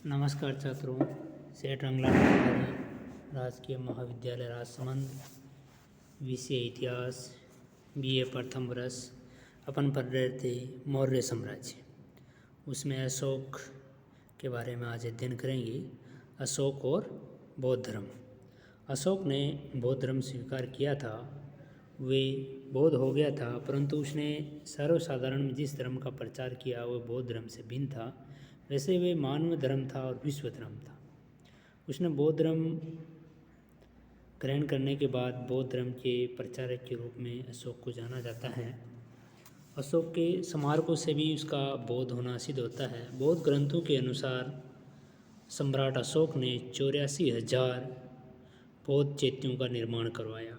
नमस्कार छात्रों, सेठ रंगलाल अधिकारी राजकीय महाविद्यालय राजसमंद, विषय इतिहास, बीए प्रथम वर्ष। अपन पढ़ रहे थे मौर्य साम्राज्य। उसमें अशोक के बारे में आज अध्ययन करेंगे। अशोक और बौद्ध धर्म। अशोक ने बौद्ध धर्म स्वीकार किया था, वे बौद्ध हो गया था, परंतु उसने सर्वसाधारण में जिस धर्म का प्रचार किया वह बौद्ध धर्म से भिन्न था। वैसे वे मानव धर्म था और विश्व धर्म था। उसने बौद्ध धर्म ग्रहण करने के बाद बौद्ध धर्म के प्रचारक के रूप में अशोक को जाना जाता है। अशोक के स्मारकों से भी उसका बौद्ध होना सिद्ध होता है। बौद्ध ग्रंथों के अनुसार सम्राट अशोक ने 84,000 बौद्ध चैत्यों का निर्माण करवाया।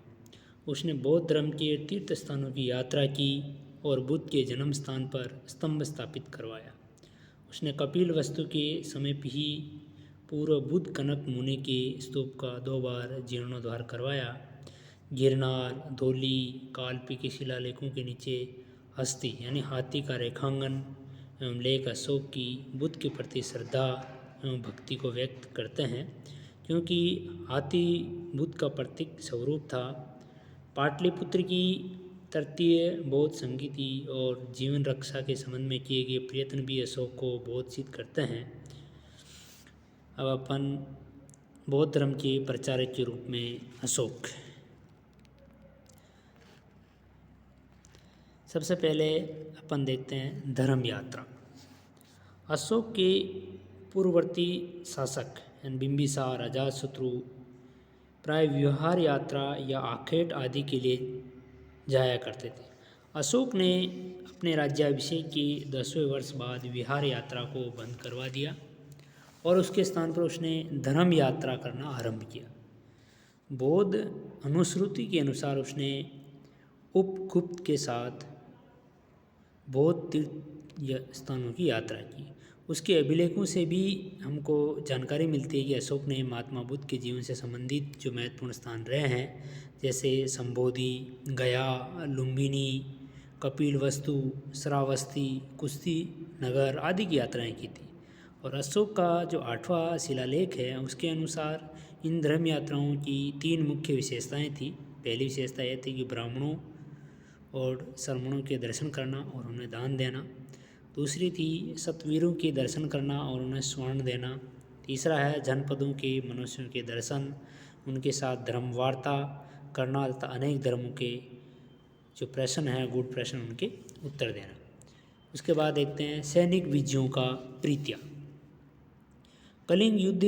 उसने बौद्ध धर्म के तीर्थ स्थानों की यात्रा की और बुद्ध के जन्म स्थान पर स्तंभ स्थापित करवाया। उसने कपिल वस्तु के समीप ही पूर्व बुद्ध कनक मुनि के स्तूप का 2 बार जीर्णोद्धार करवाया। गिरनार, धौली, कालपी के शिलालेखों के नीचे हस्ती यानी हाथी का रेखांकन एवं लेख अशोक की बुद्ध के प्रति श्रद्धा एवं भक्ति को व्यक्त करते हैं, क्योंकि हाथी बुद्ध का प्रतीक स्वरूप था। पाटलिपुत्र की तृतीय बौद्ध संगीति और जीवन रक्षा के संबंध में किए गए प्रयत्न भी अशोक को बौद्ध सिद्ध करते हैं। अब अपन बौद्ध धर्म के प्रचारक के रूप में अशोक। सबसे पहले अपन देखते हैं धर्म यात्रा। अशोक के पूर्ववर्ती शासक बिंबिसार, अजातशत्रु प्राय विहार यात्रा या आखेट आदि के लिए जाया करते थे। अशोक ने अपने राज्याभिषेक के 10वें वर्ष बाद विहार यात्रा को बंद करवा दिया और उसके स्थान पर उसने धर्म यात्रा करना आरंभ किया। बौद्ध अनुश्रुति के अनुसार उसने उपगुप्त के साथ बौद्ध तीर्थ स्थानों की यात्रा की। उसके अभिलेखों से भी हमको जानकारी मिलती है कि अशोक ने महात्मा बुद्ध के जीवन से संबंधित जो महत्वपूर्ण स्थान रहे हैं, जैसे संबोधि, गया, लुम्बिनी, कपिल वस्तु, श्रावस्ती, कुश्ती नगर आदि की यात्राएं की थी। और अशोक का जो 8वां शिलालेख है उसके अनुसार इन धर्म यात्राओं की 3 मुख्य विशेषताएं थी। पहली विशेषता यह थी कि ब्राह्मणों और शर्मणों के दर्शन करना और उन्हें दान देना। दूसरी थी सतवीरों के दर्शन करना और उन्हें स्वर्ण देना। तीसरा है जनपदों के मनुष्यों के दर्शन, उनके साथ धर्म वार्ता करना तथा अनेक धर्मों के जो प्रश्न हैं, गूढ़ प्रश्न, उनके उत्तर देना। उसके बाद देखते हैं सैनिक विजयों का प्रीत्या। कलिंग युद्ध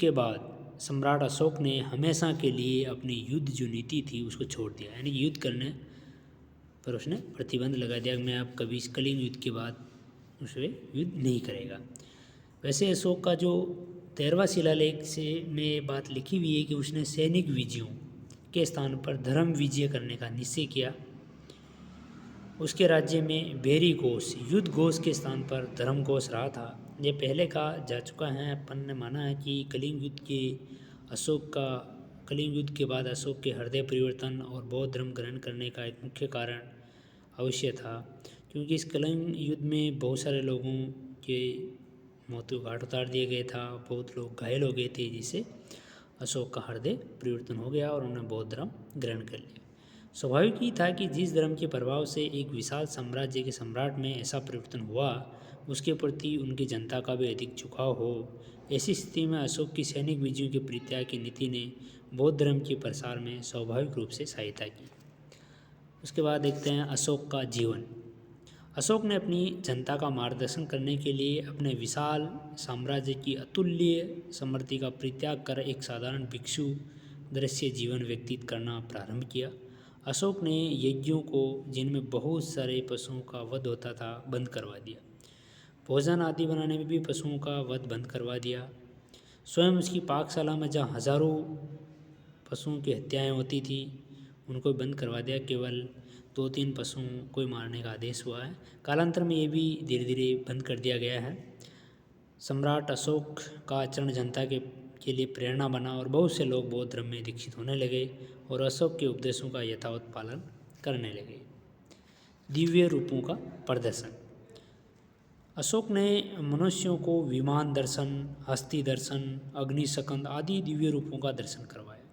के बाद सम्राट अशोक ने हमेशा के लिए अपनी युद्ध जो नीति थी उसको छोड़ दिया, यानी युद्ध करने पर उसने प्रतिबंध लगा दिया। मैं अब कभी कलिंग युद्ध के बाद उसमें युद्ध नहीं करेगा। वैसे अशोक का जो 13वां शिलालेख से में बात लिखी हुई है कि उसने सैनिक विजयों के स्थान पर धर्म विजय करने का निश्चय किया। उसके राज्य में बेरी घोष, युद्ध घोष के स्थान पर धर्म घोष रहा था। ये पहले कहा जा चुका है। अपन ने माना है कि कलिंग युद्ध के बाद अशोक के हृदय परिवर्तन और बौद्ध धर्म ग्रहण करने का एक मुख्य कारण अवश्य था, क्योंकि इस कलिंग युद्ध में बहुत सारे लोगों के मौतों घाट उतार दिया गया था, बहुत लोग घायल हो गए थे, जिससे अशोक का हृदय परिवर्तन हो गया और उन्होंने बौद्ध धर्म ग्रहण कर लिया। स्वाभाविक ही था कि जिस धर्म के प्रभाव से एक विशाल साम्राज्य के सम्राट में ऐसा परिवर्तन हुआ, उसके प्रति उनकी जनता का भी अधिक झुकाव हो। ऐसी स्थिति में अशोक की सैनिक विजयों के परित्याग की नीति ने बौद्ध धर्म के प्रसार में स्वाभाविक रूप से सहायता की। उसके बाद देखते हैं अशोक का जीवन। अशोक ने अपनी जनता का मार्गदर्शन करने के लिए अपने विशाल साम्राज्य की अतुल्य समृद्धि का परित्याग कर एक साधारण भिक्षु दृश्य जीवन व्यतीत करना प्रारंभ किया। अशोक ने यज्ञों को, जिनमें बहुत सारे पशुओं का वध होता था, बंद करवा दिया। भोजन आदि बनाने में भी पशुओं का वध बंद करवा दिया। स्वयं उसकी पाकशाला में जहाँ हजारों पशुओं की हत्याएं होती थी, उनको बंद करवा दिया। केवल 2-3 पशुओं को मारने का आदेश हुआ है। कालांतर में ये भी धीरे धीरे बंद कर दिया गया है। सम्राट अशोक का आचरण जनता के लिए प्रेरणा बना और बहुत से लोग बौद्ध धर्म में दीक्षित होने लगे और अशोक के उपदेशों का यथावत पालन करने लगे। दिव्य रूपों का प्रदर्शन। अशोक ने मनुष्यों को विमान दर्शन, हस्ती दर्शन, अग्निशकंद आदि दिव्य रूपों का दर्शन करवाया।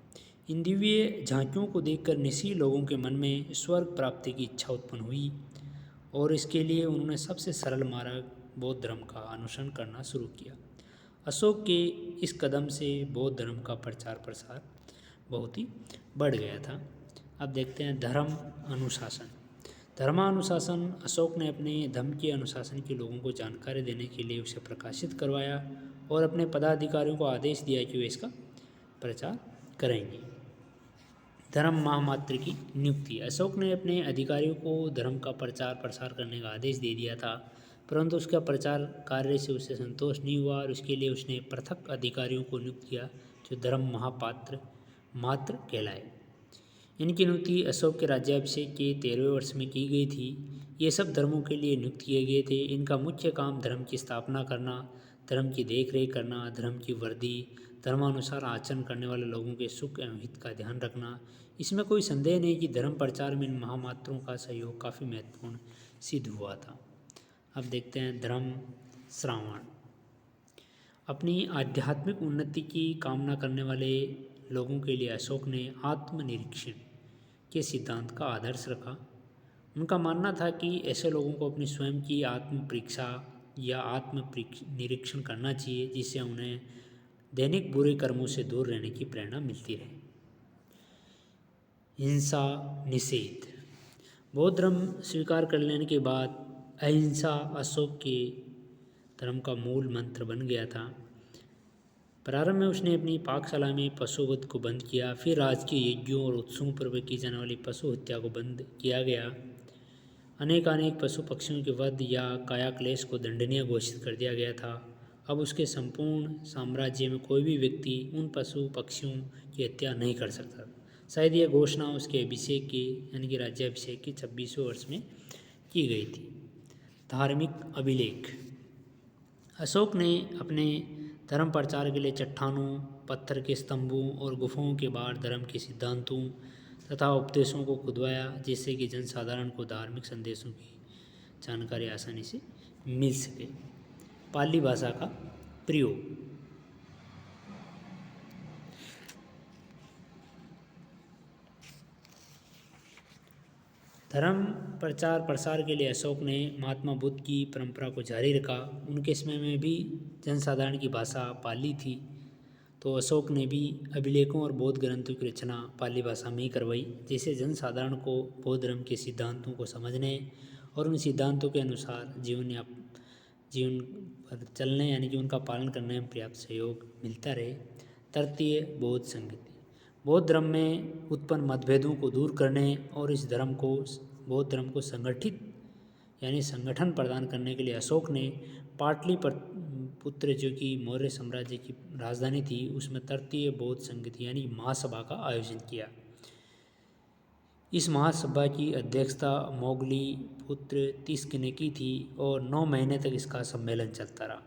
इन दिव्य झांकियों को देखकर निसी लोगों के मन में स्वर्ग प्राप्ति की इच्छा उत्पन्न हुई और इसके लिए उन्होंने सबसे सरल मार्ग बौद्ध धर्म का अनुसरण करना शुरू किया। अशोक के इस कदम से बौद्ध धर्म का प्रचार प्रसार बहुत ही बढ़ गया था। अब देखते हैं धर्म अनुशासन। धर्मानुशासन अशोक ने अपने धर्म के अनुशासन के लोगों को जानकारी देने के लिए उसे प्रकाशित करवाया और अपने पदाधिकारियों को आदेश दिया कि वे इसका प्रचार करेंगे। धर्म महामात्र की नियुक्ति। अशोक ने अपने अधिकारियों को धर्म का प्रचार प्रसार करने का आदेश दे दिया था, परंतु उसका प्रचार कार्य से उसे संतोष नहीं हुआ और उसके लिए उसने पृथक अधिकारियों को नियुक्त किया जो धर्म मात्र कहलाए। इनकी नियुक्ति अशोक के राज्याभिषेक के 13वें वर्ष में की गई थी। ये सब धर्मों के लिए नियुक्त किए गए थे। इनका मुख्य काम धर्म की स्थापना करना, धर्म की देखरेख करना, धर्म की वृद्धि, धर्मानुसार आचरण करने वाले लोगों के सुख एवं हित का ध्यान रखना। इसमें कोई संदेह नहीं कि धर्म प्रचार में इन महामात्रों का सहयोग काफ़ी महत्वपूर्ण सिद्ध हुआ था। अब देखते हैं धर्म श्रावण। अपनी आध्यात्मिक उन्नति की कामना करने वाले लोगों के लिए अशोक ने आत्मनिरीक्षण के सिद्धांत का आदर्श रखा। उनका मानना था कि ऐसे लोगों को अपनी स्वयं की आत्म परीक्षा या निरीक्षण करना चाहिए, जिससे उन्हें दैनिक बुरे कर्मों से दूर रहने की प्रेरणा मिलती रहे। हिंसा निषेध। बौद्ध धर्म स्वीकार कर लेने के बाद अहिंसा अशोक के धर्म का मूल मंत्र बन गया था। प्रारंभ में उसने अपनी पाकशाला में पशुवध को बंद किया, फिर राजकीय यज्ञों और उत्सवों पर की जाने वाली पशु हत्या को बंद किया गया। अनेक पशु पक्षियों के वध या कायाक्लेश को दंडनीय घोषित कर दिया गया था। अब उसके संपूर्ण साम्राज्य में कोई भी व्यक्ति उन पशु पक्षियों की हत्या नहीं कर सकता। शायद यह घोषणा उसके अभिषेक के यानी कि राज्याभिषेक के 26वें वर्ष में की गई थी। धार्मिक अभिलेख। अशोक ने अपने धर्म प्रचार के लिए चट्टानों, पत्थर के स्तंभों और गुफाओं के बाहर धर्म के सिद्धांतों तथा उपदेशों को खुदवाया, जिससे कि जनसाधारण को धार्मिक संदेशों की जानकारी आसानी से मिल सके। पाली भाषा का प्रयोग। धर्म प्रचार प्रसार के लिए अशोक ने महात्मा बुद्ध की परंपरा को जारी रखा। उनके समय में भी जनसाधारण की भाषा पाली थी, तो अशोक ने भी अभिलेखों और बौद्ध ग्रंथों की रचना पाली भाषा में ही करवाई, जिससे जनसाधारण को बौद्ध धर्म के सिद्धांतों को समझने और उन सिद्धांतों के अनुसार जीवन पर चलने यानी कि उनका पालन करने में पर्याप्त सहयोग मिलता रहे। तृतीय बौद्ध संगति। बौद्ध धर्म में उत्पन्न मतभेदों को दूर करने और इस बौद्ध धर्म को संगठन प्रदान करने के लिए अशोक ने पाटलिपुत्र जो कि मौर्य साम्राज्य की राजधानी थी, उसमें तृतीय बौद्ध संगति यानी महासभा का आयोजन किया। इस महासभा की अध्यक्षता मोगली पुत्र तिस्क ने की थी और 9 महीने तक इसका सम्मेलन चलता रहा।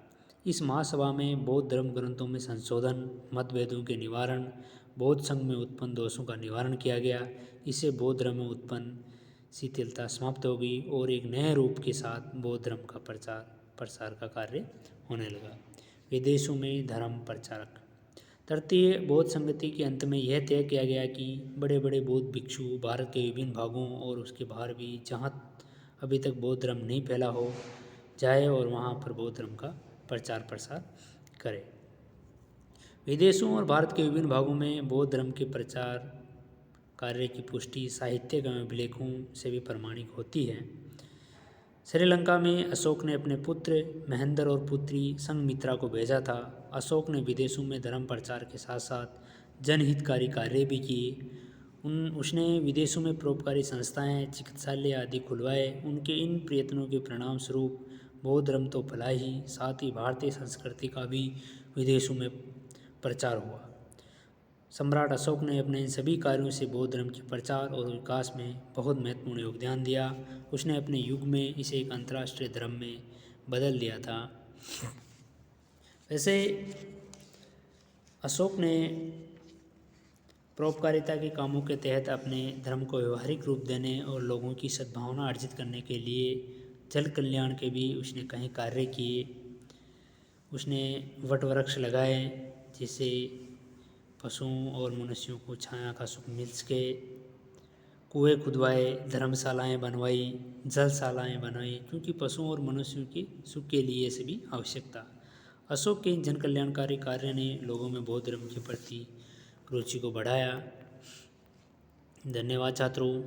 इस महासभा में बौद्ध धर्म ग्रंथों में संशोधन, मतभेदों के निवारण, बौद्ध संघ में उत्पन्न दोषों का निवारण किया गया। इससे बौद्ध धर्म में उत्पन्न शिथिलता समाप्त हो गई और एक नए रूप के साथ बौद्ध धर्म का प्रचार प्रसार का कार्य होने लगा। विदेशों में धर्म प्रचारक। तृतीय बौद्ध संगति के अंत में यह तय किया गया कि बड़े बड़े बौद्ध भिक्षु भारत के विभिन्न भागों और उसके बाहर भी जहाँ अभी तक बौद्ध धर्म नहीं फैला हो जाए और वहाँ पर बौद्ध धर्म का प्रचार प्रसार करें। विदेशों और भारत के विभिन्न भागों में बौद्ध धर्म के प्रचार कार्य की पुष्टि साहित्यिक एवं अभिलेखों से भी प्रमाणिक होती है। श्रीलंका में अशोक ने अपने पुत्र महेंद्र और पुत्री संघमित्रा को भेजा था। अशोक ने विदेशों में धर्म प्रचार के साथ साथ जनहितकारी कार्य भी किए। उसने विदेशों में परोपकारी संस्थाएं, चिकित्सालय आदि खुलवाए। उनके इन प्रयत्नों के परिणाम स्वरूप बौद्ध धर्म तो फैला ही, साथ ही भारतीय संस्कृति का भी विदेशों में प्रचार हुआ। सम्राट अशोक ने अपने इन सभी कार्यों से बौद्ध धर्म के प्रचार और विकास में बहुत महत्वपूर्ण योगदान दिया। उसने अपने युग में इसे एक अंतर्राष्ट्रीय धर्म में बदल दिया था। वैसे अशोक ने परोपकारिता के कामों के तहत अपने धर्म को व्यवहारिक रूप देने और लोगों की सद्भावना अर्जित करने के लिए जल कल्याण के भी उसने कई कार्य किए। उसने वट वृक्ष लगाए जिससे पशुओं और मनुष्यों को छाया का सुख मिल सके। कुएं खुदवाए, धर्मशालाएं बनवाई, जलशालाएं बनाई, क्योंकि पशुओं और मनुष्यों के सुख के लिए सभी आवश्यकता। अशोक के जन कल्याणकारी कार्य ने लोगों में बौद्ध धर्म के प्रति रुचि को बढ़ाया। धन्यवाद छात्रों।